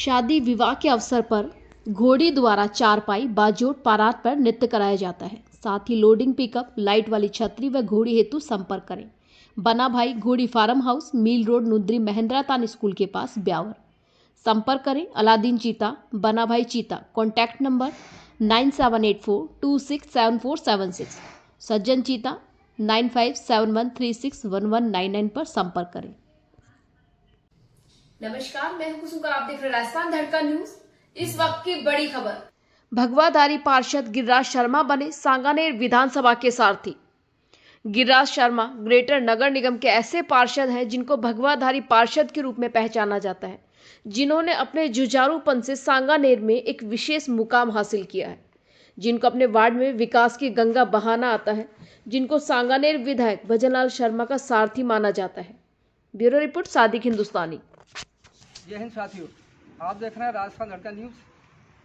शादी विवाह के अवसर पर घोड़ी द्वारा चारपाई बाजोट पारात पर नृत्य कराया जाता है। साथ ही लोडिंग पिकअप लाइट वाली छतरी व घोड़ी हेतु संपर्क करें। बना भाई घोड़ी फार्म हाउस, मील रोड, नुद्री, महेंद्रा तान स्कूल के पास, ब्यावर। संपर्क करें अलादीन चीता, बना भाई चीता। Contact number 9784267476। सज्जन चीता 9571361199 पर संपर्क करें। नमस्कार, मैं हूं कुसुम, आप देख रहे हैं राजस्थान धड़का न्यूज। इस वक्त की बड़ी खबर। भगवाधारी पार्षद गिरिराज शर्मा बने सांगानेर विधानसभा के सारथी। गिरिराज शर्मा ग्रेटर नगर निगम के ऐसे पार्षद हैं जिनको भगवाधारी पार्षद के रूप में पहचाना जाता है, जिन्होंने अपने जुझारूपन से सांगानेर में एक विशेष मुकाम हासिल किया है, जिनको अपने वार्ड में विकास की गंगा बहाना आता है, जिनको सांगानेर विधायक भजनलाल शर्मा का सारथी माना जाता है। ब्यूरो रिपोर्ट, सादिक हिंदुस्तानी। जय हिंद साथियों, आप देख रहे हैं राजस्थान लड़का न्यूज़।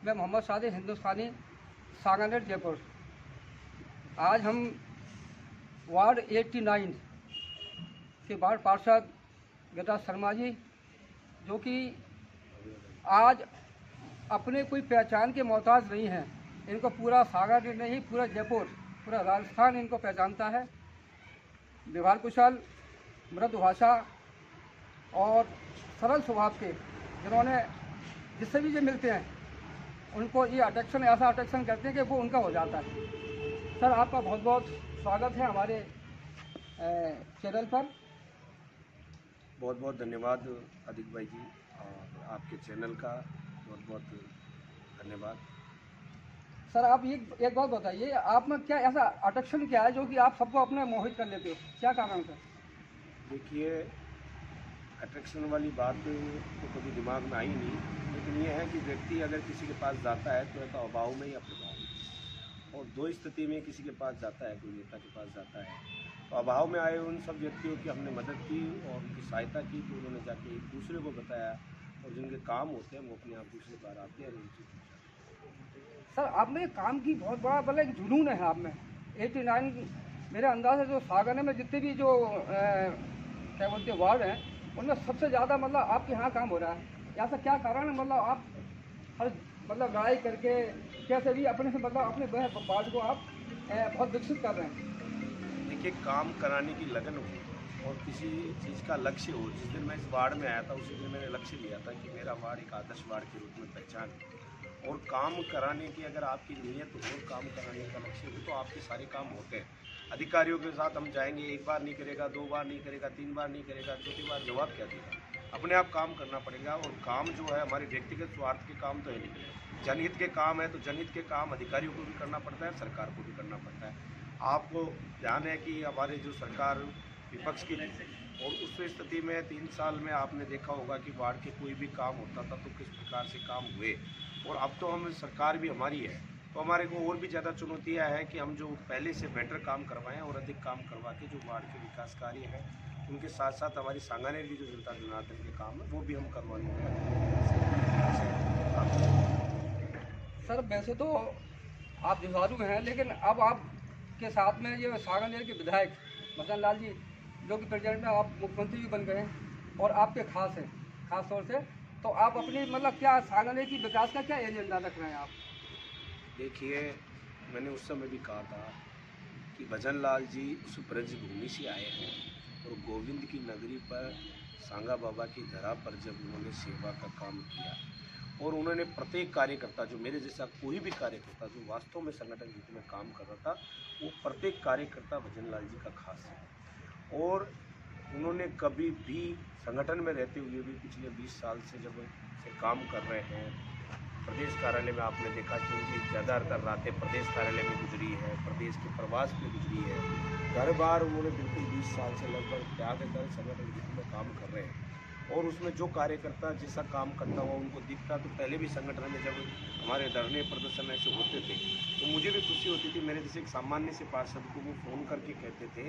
मैं मोहम्मद सादिक हिंदुस्तानी, सांगानेर, जयपुर। आज हम वार्ड 89 के वार्ड पार्षद गिरिराज शर्मा जी, जो कि आज अपने कोई पहचान के मोहताज नहीं हैं। इनको पूरा सांगानेर नहीं, पूरा जयपुर, पूरा राजस्थान इनको पहचानता है। व्यवहार कुशल, मृदु भाषा और सरल स्वभाव के, जिन्होंने जिससे भी ये मिलते हैं उनको ये अट्रैक्शन, ऐसा अट्रैक्शन करते हैं कि वो उनका हो जाता है। सर, आपका बहुत बहुत स्वागत है हमारे चैनल पर। बहुत बहुत धन्यवाद आदिक भाई जी, और आपके चैनल का बहुत बहुत धन्यवाद। सर, आप एक बात बताइए, आप में क्या ऐसा अट्रैक्शन क्या है जो कि आप सबको अपने मोहित कर लेते हो? क्या कारण है? देखिए, अट्रैक्शन वाली बात तो कभी दिमाग में आई नहीं, लेकिन ये है कि व्यक्ति अगर किसी के पास जाता है तो अभाव में या प्रभाव में, और दो स्थिति में किसी के पास जाता है, कोई नेता के पास जाता है तो अभाव में आए उन सब व्यक्तियों की हमने मदद की और उनकी सहायता की, तो उन्होंने जाके एक दूसरे को बताया, और जिनके काम होते हैं वो अपने आप दूसरे बार आते हैं। सर, आप में काम की बहुत बड़ा एक जुनून है आप में। 89 मेरे अंदाज है जो सांगानेर में जितने भी जो क्या बोलते हैं वार्ड हैं, उनमें सबसे ज़्यादा मतलब आपके यहाँ काम हो रहा है। ऐसा क्या कारण है? मतलब आप हर लड़ाई करके कैसे भी अपने से अपने वार्ड को आप बहुत विकसित कर रहे हैं। देखिए, काम कराने की लगन हो और किसी चीज़ का लक्ष्य हो। जिस दिन मैं इस वार्ड में आया था उसी दिन मैंने लक्ष्य लिया था कि मेरा वार्ड एक आदर्श वार्ड के रूप में पहचान है, और काम कराने की अगर आपकी नीयत हो, काम कराने का लक्ष्य हो, तो आपके सारे काम होते हैं। अधिकारियों के साथ हम जाएंगे, एक बार नहीं करेगा, दो बार नहीं करेगा, तीन बार नहीं करेगा, चौथी बार जवाब क्या देगा? अपने आप काम करना पड़ेगा। और काम जो है हमारे व्यक्तिगत स्वार्थ के काम तो है नहीं, जनहित के काम है, तो जनहित के काम अधिकारियों को भी करना पड़ता है, सरकार को भी करना पड़ता है। आपको ध्यान है कि हमारे जो सरकार विपक्ष की थी, और उस स्थिति में 3 साल में आपने देखा होगा कि वार्ड के कोई भी काम होता था तो किस प्रकार से काम हुए, और अब तो हम सरकार भी हमारी है, तो हमारे को और भी ज़्यादा चुनौतियाँ हैं कि हम जो पहले से बेटर काम करवाएं और अधिक काम करवा के जो वार्ड के विकास कार्य हैं उनके साथ साथ हमारी सांगानेर की जो जनता जनार्दन के काम है वो भी हम करवाने का। सर, वैसे तो आप जुझारू हैं, लेकिन अब आपके साथ में ये सांगानेर के विधायक भजनलाल जी, जो कि प्रेजेंट में आप मुख्यमंत्री भी बन गए हैं और आपके खास हैं, खास तौर से, तो आप अपनी क्या सांगानेर की विकास का क्या एजेंडा रख रहे हैं आप? देखिए, मैंने उस समय भी कहा था कि भजनलाल जी उस ब्रज भूमि से आए हैं, और गोविंद की नगरी पर सांगा बाबा की धरा पर जब उन्होंने सेवा का काम किया, और उन्होंने प्रत्येक कार्यकर्ता, जो मेरे जैसा कोई भी कार्यकर्ता जो वास्तव में संगठन हित में काम कर रहा था, वो प्रत्येक कार्यकर्ता भजनलाल जी का खास है। और उन्होंने कभी भी संगठन में रहते हुए भी पिछले 20 साल से जब से काम कर रहे हैं, प्रदेश कार्यालय में आपने देखा कि उनकी ज़्यादातर रातें प्रदेश कार्यालय में गुजरी है, प्रदेश के प्रवास में गुजरी है। घर बार उन्होंने बिल्कुल 20 साल से लगभग त्याग कर संगठन में काम कर रहे हैं, और उसमें जो कार्यकर्ता जैसा काम करता हुआ उनको दिखता, तो पहले भी संगठन में जब हमारे धरने प्रदर्शन ऐसे होते थे तो मुझे भी खुशी होती थी। मेरे जैसे एक सामान्य से पार्षद को वो फ़ोन करके कहते थे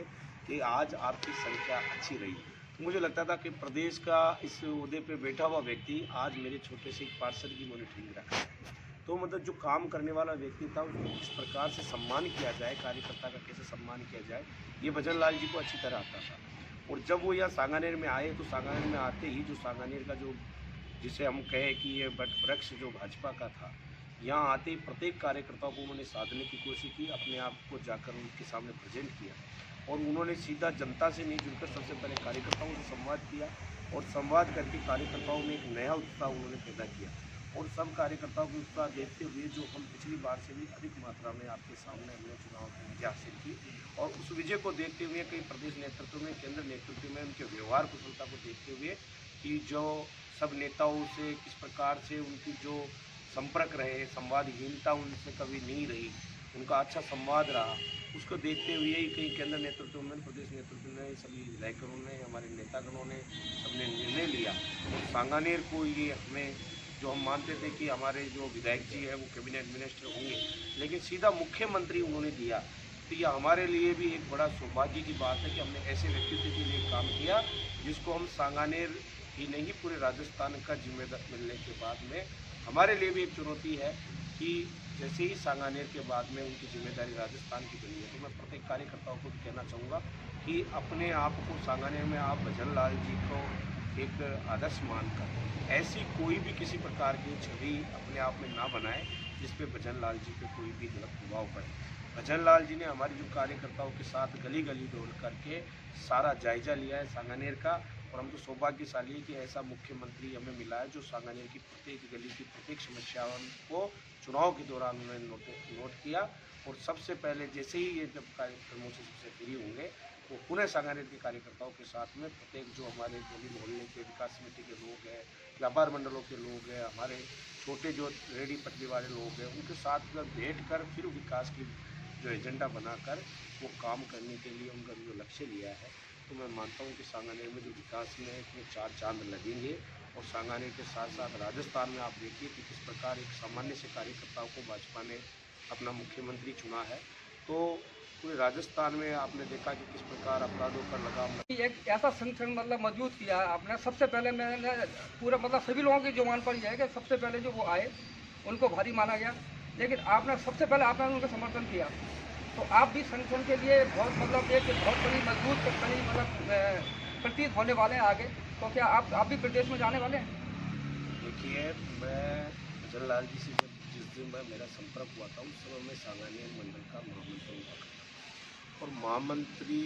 कि आज आपकी संख्या अच्छी रही। तो मुझे लगता था कि प्रदेश का इस ओहदे पे बैठा हुआ व्यक्ति आज मेरे छोटे से एक पार्षद की मॉनिटरिंग रखा है। तो मतलब जो काम करने वाला व्यक्ति था उसको किस प्रकार से सम्मान किया जाए, कार्यकर्ता का कैसे सम्मान किया जाए, ये भजनलाल जी को अच्छी तरह आता था। और जब वो यहाँ सांगानेर में आए तो सांगानेर में आते ही जो सांगानेर का जो जिसे हम कहें कि ये बट वृक्ष जो भाजपा का था, यहाँ आते ही प्रत्येक कार्यकर्ताओं को उन्होंने साधने की कोशिश की, अपने आप को जाकर उनके सामने प्रेजेंट किया और उन्होंने सीधा जनता से नहीं जुड़कर सबसे पहले कार्यकर्ताओं से संवाद किया और संवाद करके कार्यकर्ताओं में एक नया उत्साह उन्होंने पैदा किया और सब कार्यकर्ताओं को उत्साह देखते हुए जो हम पिछली बार से भी अधिक मात्रा में आपके सामने हमने चुनाव की विजय हासिल की और उस विजय को देखते हुए कई प्रदेश नेतृत्व में, केंद्र नेतृत्व में उनके व्यवहार कुशलता को देखते हुए कि जो सब नेताओं से किस प्रकार से उनकी जो संपर्क रहे, संवादहीनता उनसे कभी नहीं रही, उनका अच्छा संवाद रहा, उसको देखते हुए ही कई केंद्र नेतृत्व में, प्रदेश नेतृत्व ने, सभी विधायकों ने, हमारे नेतागणों ने सबने निर्णय लिया और सांगानेर को ये हमें जो हम मानते थे कि हमारे जो विधायक जी है वो कैबिनेट मिनिस्टर होंगे, लेकिन सीधा मुख्यमंत्री उन्होंने दिया। तो यह हमारे लिए भी एक बड़ा सौभाग्य की बात है कि हमने ऐसे व्यक्तित्व के लिए काम किया जिसको हम सांगानेर ही नहीं पूरे राजस्थान का जिम्मेदार मिलने के बाद में हमारे लिए भी एक चुनौती है कि जैसे ही सांगानेर के बाद में उनकी जिम्मेदारी राजस्थान की बनी है, तो मैं प्रत्येक कार्यकर्ताओं को भी कहना चाहूँगा कि अपने आप को सांगानेर में आप भजन लाल जी को एक आदर्श मानकर ऐसी कोई भी किसी प्रकार की छवि अपने आप में ना बनाए जिस पे भजन लाल जी पे कोई भी गलत प्रभाव पड़े। भजन लाल जी ने हमारी जो कार्यकर्ताओं के साथ गली गली दौड़ करके सारा जायजा लिया है सांगानेर का और हम तो सौभाग्यशाली है कि ऐसा मुख्यमंत्री हमें मिला है जो सांगानेर की प्रत्येक गली की प्रत्येक समस्याओं को चुनाव के दौरान उन्होंने नोट किया और सबसे पहले जैसे ही ये जब कार्यक्रमों से सबसे फ्री होंगे वो पुनः सांगानेर के कार्यकर्ताओं के साथ में प्रत्येक जो हमारे गली मोहल्ले के विकास समिति के लोग हैं, व्यापार मंडलों के लोग हैं, हमारे छोटे जो रेडी पटरी वाले लोग हैं, उनके साथ में बैठ कर फिर विकास की जो एजेंडा बनाकर वो काम करने के लिए उनका जो लक्ष्य लिया है, तो मैं मानता हूँ कि सांगानेर में जो विकास में इसमें 4 चांद लगेंगे और सांगानेर के साथ साथ राजस्थान में आप देखिए कि किस प्रकार एक सामान्य से कार्यकर्ताओं को भाजपा ने अपना मुख्यमंत्री चुना है। तो पूरे राजस्थान में आपने देखा कि किस प्रकार अपराधों पर लगाम एक ऐसा संगठन मतलब मजबूत किया है आपने। सबसे पहले मैंने पूरा मतलब सभी लोगों की जुबान पर यह है कि सबसे पहले जो वो आए उनको भारी माना गया, लेकिन आपने सबसे पहले आपने उनका समर्थन किया। तो आप भी संगठन के लिए बहुत मतलब एक बहुत बड़ी मजबूत बड़ी मतलब प्रतीत होने वाले हैं आगे। तो क्या आप भी प्रदेश में जाने वाले हैं? देखिए, मैं भजन लाल जी से जिस दिन मेरा संपर्क हुआ था उस समय मैं सांगानेर मंडल का महामंत्री हुआ और महामंत्री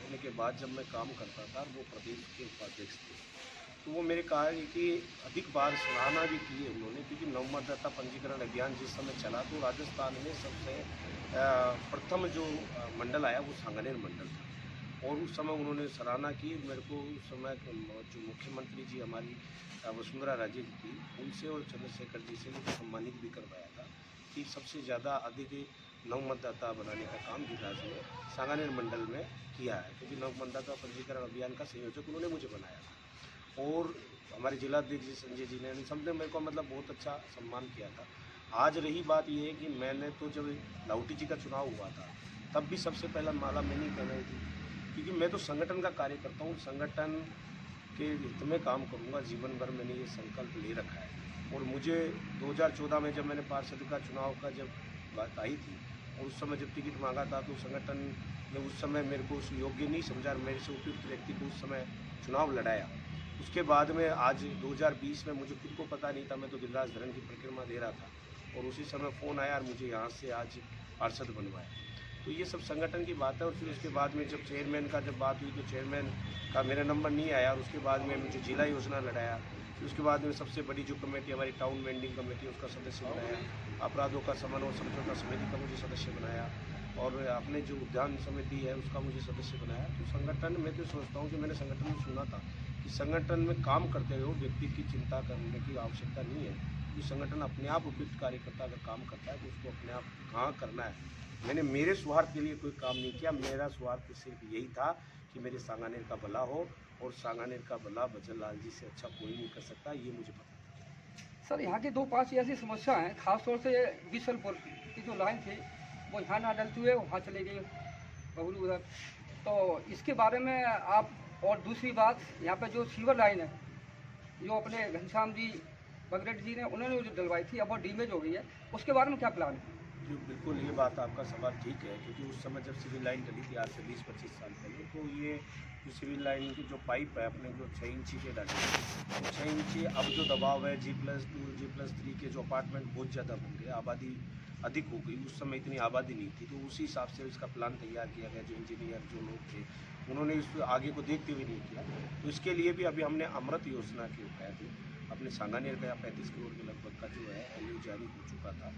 होने के बाद जब मैं काम करता था वो प्रदेश के उपाध्यक्ष थे, तो वो मेरे कहा है कि अधिक बार सराहना भी की है उन्होंने, क्योंकि नवमतदाता पंजीकरण अभियान जिस समय चला तो राजस्थान में सबसे प्रथम जो मंडल आया वो सांगानेर मंडल था और उस समय उन्होंने सराहना की। मेरे को उस समय जो मुख्यमंत्री जी हमारी वसुंधरा राजे जी थी उनसे और चंद्रशेखर जी से मुझे सम्मानित भी करवाया था कि सबसे ज़्यादा अधिक नव मतदाता बनाने का काम गिरिराज ने सांगानेर मंडल में किया है, क्योंकि नव मतदाता पंजीकरण अभियान का संयोजक उन्होंने मुझे बनाया था और हमारे जिलाध्यक्ष जी संजय जी ने सबने मेरे को मतलब बहुत अच्छा सम्मान किया था। आज रही बात ये है कि मैंने तो जब लाहौटी जी का चुनाव हुआ था तब भी सबसे पहला माला मैंने ही पहनाई थी, क्योंकि मैं तो संगठन का कार्य करता हूँ, संगठन के हित में काम करूँगा, जीवन भर मैंने ये संकल्प ले रखा है। और मुझे 2014 में जब मैंने पार्षद का चुनाव का जब बात आई थी और उस समय जब टिकट मांगा था तो संगठन ने उस समय मेरे को उस योग्य नहीं समझा, मेरे से उपयुक्त व्यक्ति को उस समय चुनाव लड़ाया। उसके बाद में आज 2020 में मुझे खुद को पता नहीं था, मैं तो गिरिराज धरण की परिक्रमा दे रहा था और उसी समय फ़ोन आया और मुझे यहाँ से आज पार्षद बनवाया। तो ये सब संगठन की बात है। और फिर उसके बाद में जब चेयरमैन का जब बात हुई तो चेयरमैन का मेरा नंबर नहीं आया और उसके बाद में मुझे जिला योजना लड़ाया। फिर उसके बाद में सबसे बड़ी जो कमेटी हमारी टाउन वेंडिंग कमेटी उसका सदस्य बनाया, अपराधों का समन्वय समझौता समिति का मुझे सदस्य बनाया और अपने जो उद्यान समिति है उसका मुझे सदस्य बनाया। तो संगठन मैं तो सोचता हूँ कि मैंने संगठन में सुना था कि संगठन में काम करते हुए व्यक्ति की चिंता करने की आवश्यकता नहीं है, कि संगठन अपने आप उपयुक्त कार्यकर्ता अगर काम करता है तो उसको अपने आप कहाँ करना है। मैंने मेरे स्वार्थ के लिए कोई काम नहीं किया, मेरा स्वार्थ सिर्फ यही था कि मेरे सांगानेर का भला हो और सांगानेर का भला भजन लाल जी से अच्छा कोई नहीं कर सकता, ये मुझे पता था। सर, यहाँ की 2-5 ऐसी समस्या हैं, खासतौर से बिशनपुर की जो लाइन थी वो यहाँ ना डलती हुए वहाँ चली गई बबलू उधर, तो इसके बारे में आप, और दूसरी बात यहाँ पे जो सीवर लाइन है जो अपने घनश्याम जी बगरेट जी ने उन्होंने जो डलवाई थी अब वो डैमेज हो गई है, उसके बारे में क्या प्लान है? देखिए बिल्कुल ये बात आपका सवाल ठीक है, क्योंकि उस समय जब सिविल लाइन डली थी आज से 20-25 साल पहले, तो ये जो सिविल लाइन की जो पाइप है अपने जो 6 इंची के डाले, तो 6 इंची अब जो दबाव है G+2 G+3 के जो अपार्टमेंट बहुत ज़्यादा बन गए, आबादी अधिक हो गई। उस समय इतनी आबादी नहीं थी, तो उसी हिसाब से इसका प्लान तैयार किया गया। जो इंजीनियर जो लोग थे उन्होंने इस आगे को देखते हुए नहीं किया। तो इसके लिए भी अभी हमने अमृत योजना के तहत अपने सांगानेर का 35 करोड़ के लगभग का जो है LU जारी हो चुका था।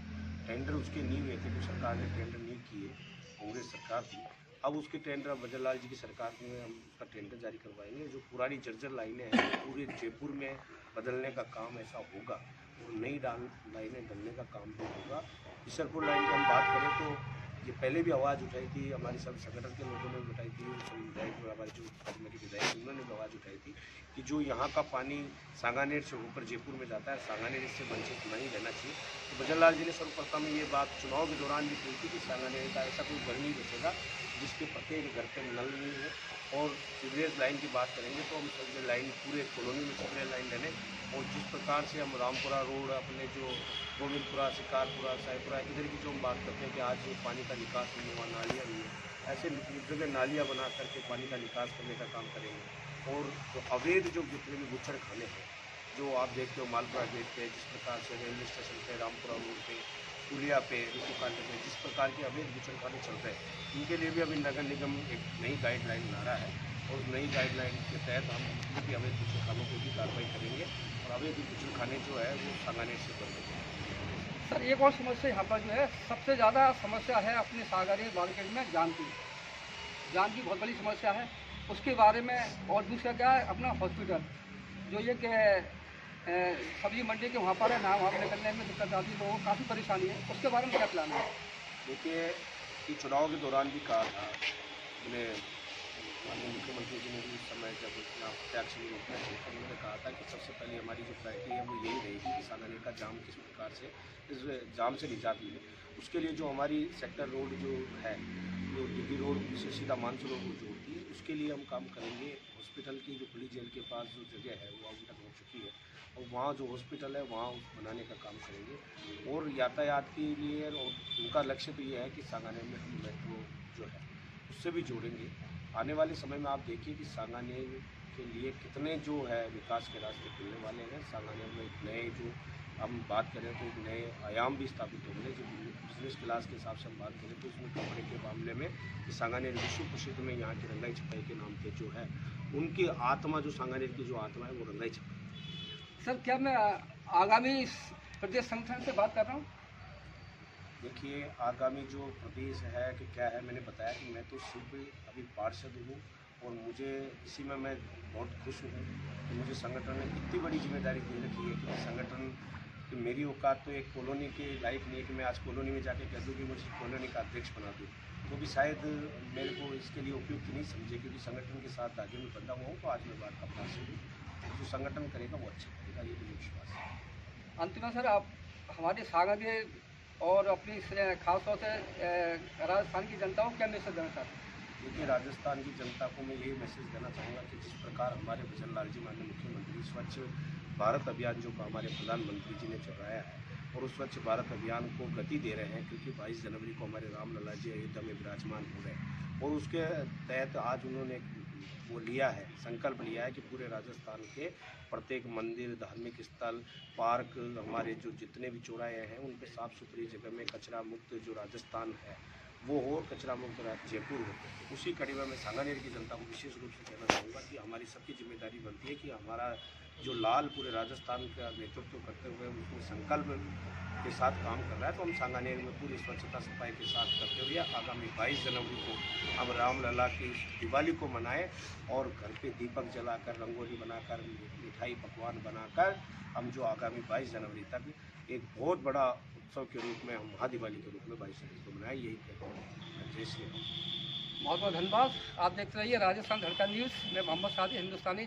टेंडर उसके नहीं हुए थे, तो सरकार ने टेंडर नहीं किए, कांग्रेस सरकार थी। अब उसके टेंडर भजनलाल जी की सरकार में हम उसका टेंडर जारी करवाएंगे। जो पुरानी जर्जर लाइनें हैं पूरे जयपुर में बदलने का काम ऐसा होगा, और नई लाइनें डलने का काम भी होगा। किशनपुर लाइन की हम बात करें तो ये पहले भी आवाज़ उठाई थी, हमारे सब संगठन के लोगों ने भी उठाई थी, सभी विधायक हमारे जो राजनीतिक विधायक उन्होंने भी आवाज़ उठाई थी कि जो यहाँ का पानी सांगानेर से होकर जयपुर में जाता है, सांगानेर इससे वंचित नहीं रहना चाहिए। तो भजनलाल जी ने सर्वप्रथम ये बात चुनाव के दौरान भी कही थी कि सांगानेर का ऐसा कोई घर नहीं बचेगा जिसके प्रत्येक घर पे नल नहीं है। और सीवरेज लाइन की बात करेंगे तो हम सीवरेज लाइन पूरे कॉलोनी में सीवरेज लाइन डले, और जिस प्रकार से हम रामपुरा रोड अपने जो गोविंदपुरा, शिकारपुरा, साईपुरा इधर की जो हम बात करते हैं कि आज पानी का निकास नहीं हुआ, नालियाँ नहीं है, ऐसे जगह नालियाँ बना करके पानी का निकास करने का काम करेंगे। और जो अवैध जो जितने भी गुच्छड़ खाने हैं जो आप देखते हो मालपुरा गेट पे, जिस प्रकार से रेलवे स्टेशन पे, रामपुरा रोड पे, पुलिया पे, रितु कांटे पे जिस प्रकार के अवैध गुच्छड़ खाने चल रहे हैं, इनके लिए भी अभी नगर निगम एक नई गाइडलाइन ला रहा है, और उस नई गाइडलाइन के तहत हम जितने भी अवैध गुच्छड़ खानों को भी कार्रवाई करेंगे, और अवैध गुच्छड़ खाने जो है वो सांगानेर से बंद होंगे। सर एक और समस्या यहाँ पर जो है, सबसे ज़्यादा समस्या है अपने सांगानेर मार्केट में जान की बहुत बड़ी समस्या है। उसके बारे में, और दूसरा क्या है अपना हॉस्पिटल, जो ये कि सब्जी मंडी के वहाँ पर है ना, वहाँ पर निकलने में दिक्कत आती है, लोगों को काफ़ी परेशानी है। उसके बारे में क्या प्लान है? देखिए कि चुनाव के दौरान भी कहा था अपने माननीय मुख्यमंत्री जी ने भी उस समय जब प्रत्याशी के रूप में थे, तो उन्होंने कहा था कि सबसे पहले हमारी जो प्रायोरिटी है वो यही रहेगी कि सांगानेर का जाम किस प्रकार से इस जाम से निजात मिले। उसके लिए जो हमारी सेक्टर रोड जो है, जो डिग्गी रोड से सीधा मानसू रोड को जोड़ती है, उसके लिए हम काम करेंगे। हॉस्पिटल की जो पुलिस जेल के पास जो जगह है वो आवंटन हो चुकी है, और वहाँ जो हॉस्पिटल है वहाँ बनाने का काम करेंगे। और यातायात के लिए, और उनका लक्ष्य तो ये है कि सांगानेर में हम मेट्रो जो है उससे भी जोड़ेंगे। आने वाले समय में आप देखिए कि सांगानेर के लिए कितने जो है विकास के रास्ते खुलने वाले हैं। सांगानेर में एक नए जो हम बात करें तो एक नए आयाम भी स्थापित होंगे। जो बिजनेस क्लास के हिसाब से हम बात करें तो उसमें कपड़े के मामले में सांगानेर विश्व प्रसिद्ध में यहाँ के रंगाई छपाई के नाम पे जो है उनकी आत्मा, जो सांगानेर की जो आत्मा है वो रंगाई छपाई। सर क्या मैं आगामी प्रदेश संगठन से बात कर रहा हूँ? देखिए आगामी जो प्रदेश है कि क्या है, मैंने बताया कि मैं तो सिर्फ अभी पार्षद हूँ, और मुझे इसी में मैं बहुत खुश हूँ कि मुझे संगठन ने इतनी बड़ी जिम्मेदारी दे रखी है कि संगठन कि मेरी औकात तो एक कॉलोनी के लायक नहीं है कि मैं आज कॉलोनी में जाके कह दूँ कि मुझे कॉलोनी का अध्यक्ष बना दूँ, तो भी शायद मेरे को इसके लिए उपयुक्त नहीं समझे, क्योंकि संगठन के साथ धागे में बंधा हुआ हूँ। तो आज मैं बात का पार्षद हूँ, जो संगठन करेगा वो अच्छा करेगा, ये मुझे विश्वास है। अंतिम सर, आप हमारे सांगानेर और अपनी खासतौर से राजस्थान की जनता को क्या मैसेज देना चाहते हैं? देखिए राजस्थान की जनता को मैं यही मैसेज देना चाहूँगा कि जिस प्रकार हमारे भजनलाल जी माननीय मुख्यमंत्री स्वच्छ भारत अभियान जो हमारे प्रधानमंत्री जी ने चलाया है, और उस स्वच्छ भारत अभियान को गति दे रहे हैं, क्योंकि 22 जनवरी को हमारे रामलला जी अयोध्या में विराजमान हो रहे हैं, और उसके तहत आज उन्होंने वो लिया है, संकल्प लिया है कि पूरे राजस्थान के प्रत्येक मंदिर, धार्मिक स्थल, पार्क, हमारे जो जितने भी चौराहे हैं उन पे साफ़ सुथरी जगह में कचरा मुक्त जो राजस्थान है वो हो, और कचरा मुक्त जयपुर हो। उसी कड़ी में मैं सांगानेर की जनता को विशेष रूप से कहना चाहूँगा कि हमारी सबकी जिम्मेदारी बनती है कि हमारा जो लाल पूरे राजस्थान का नेतृत्व करते हुए उसमें संकल्प के साथ काम कर रहा है, तो हम सांगानेर में पूरी स्वच्छता सफाई के साथ करते हुए आगामी 22 जनवरी को हम रामलला की दिवाली को मनाएं, और घर पे दीपक जलाकर, रंगोली बनाकर, मिठाई पकवान बनाकर हम जो आगामी 22 जनवरी तक एक बहुत बड़ा उत्सव के रूप में, हम महादिवाली के रूप में 22 जनवरी को मनाएं, यही कहते हैं। जय श्री राम। बहुत बहुत धन्यवाद। आप देखते रहिए राजस्थान धड़का न्यूज़ में मोहम्मद सादी हिंदुस्तानी।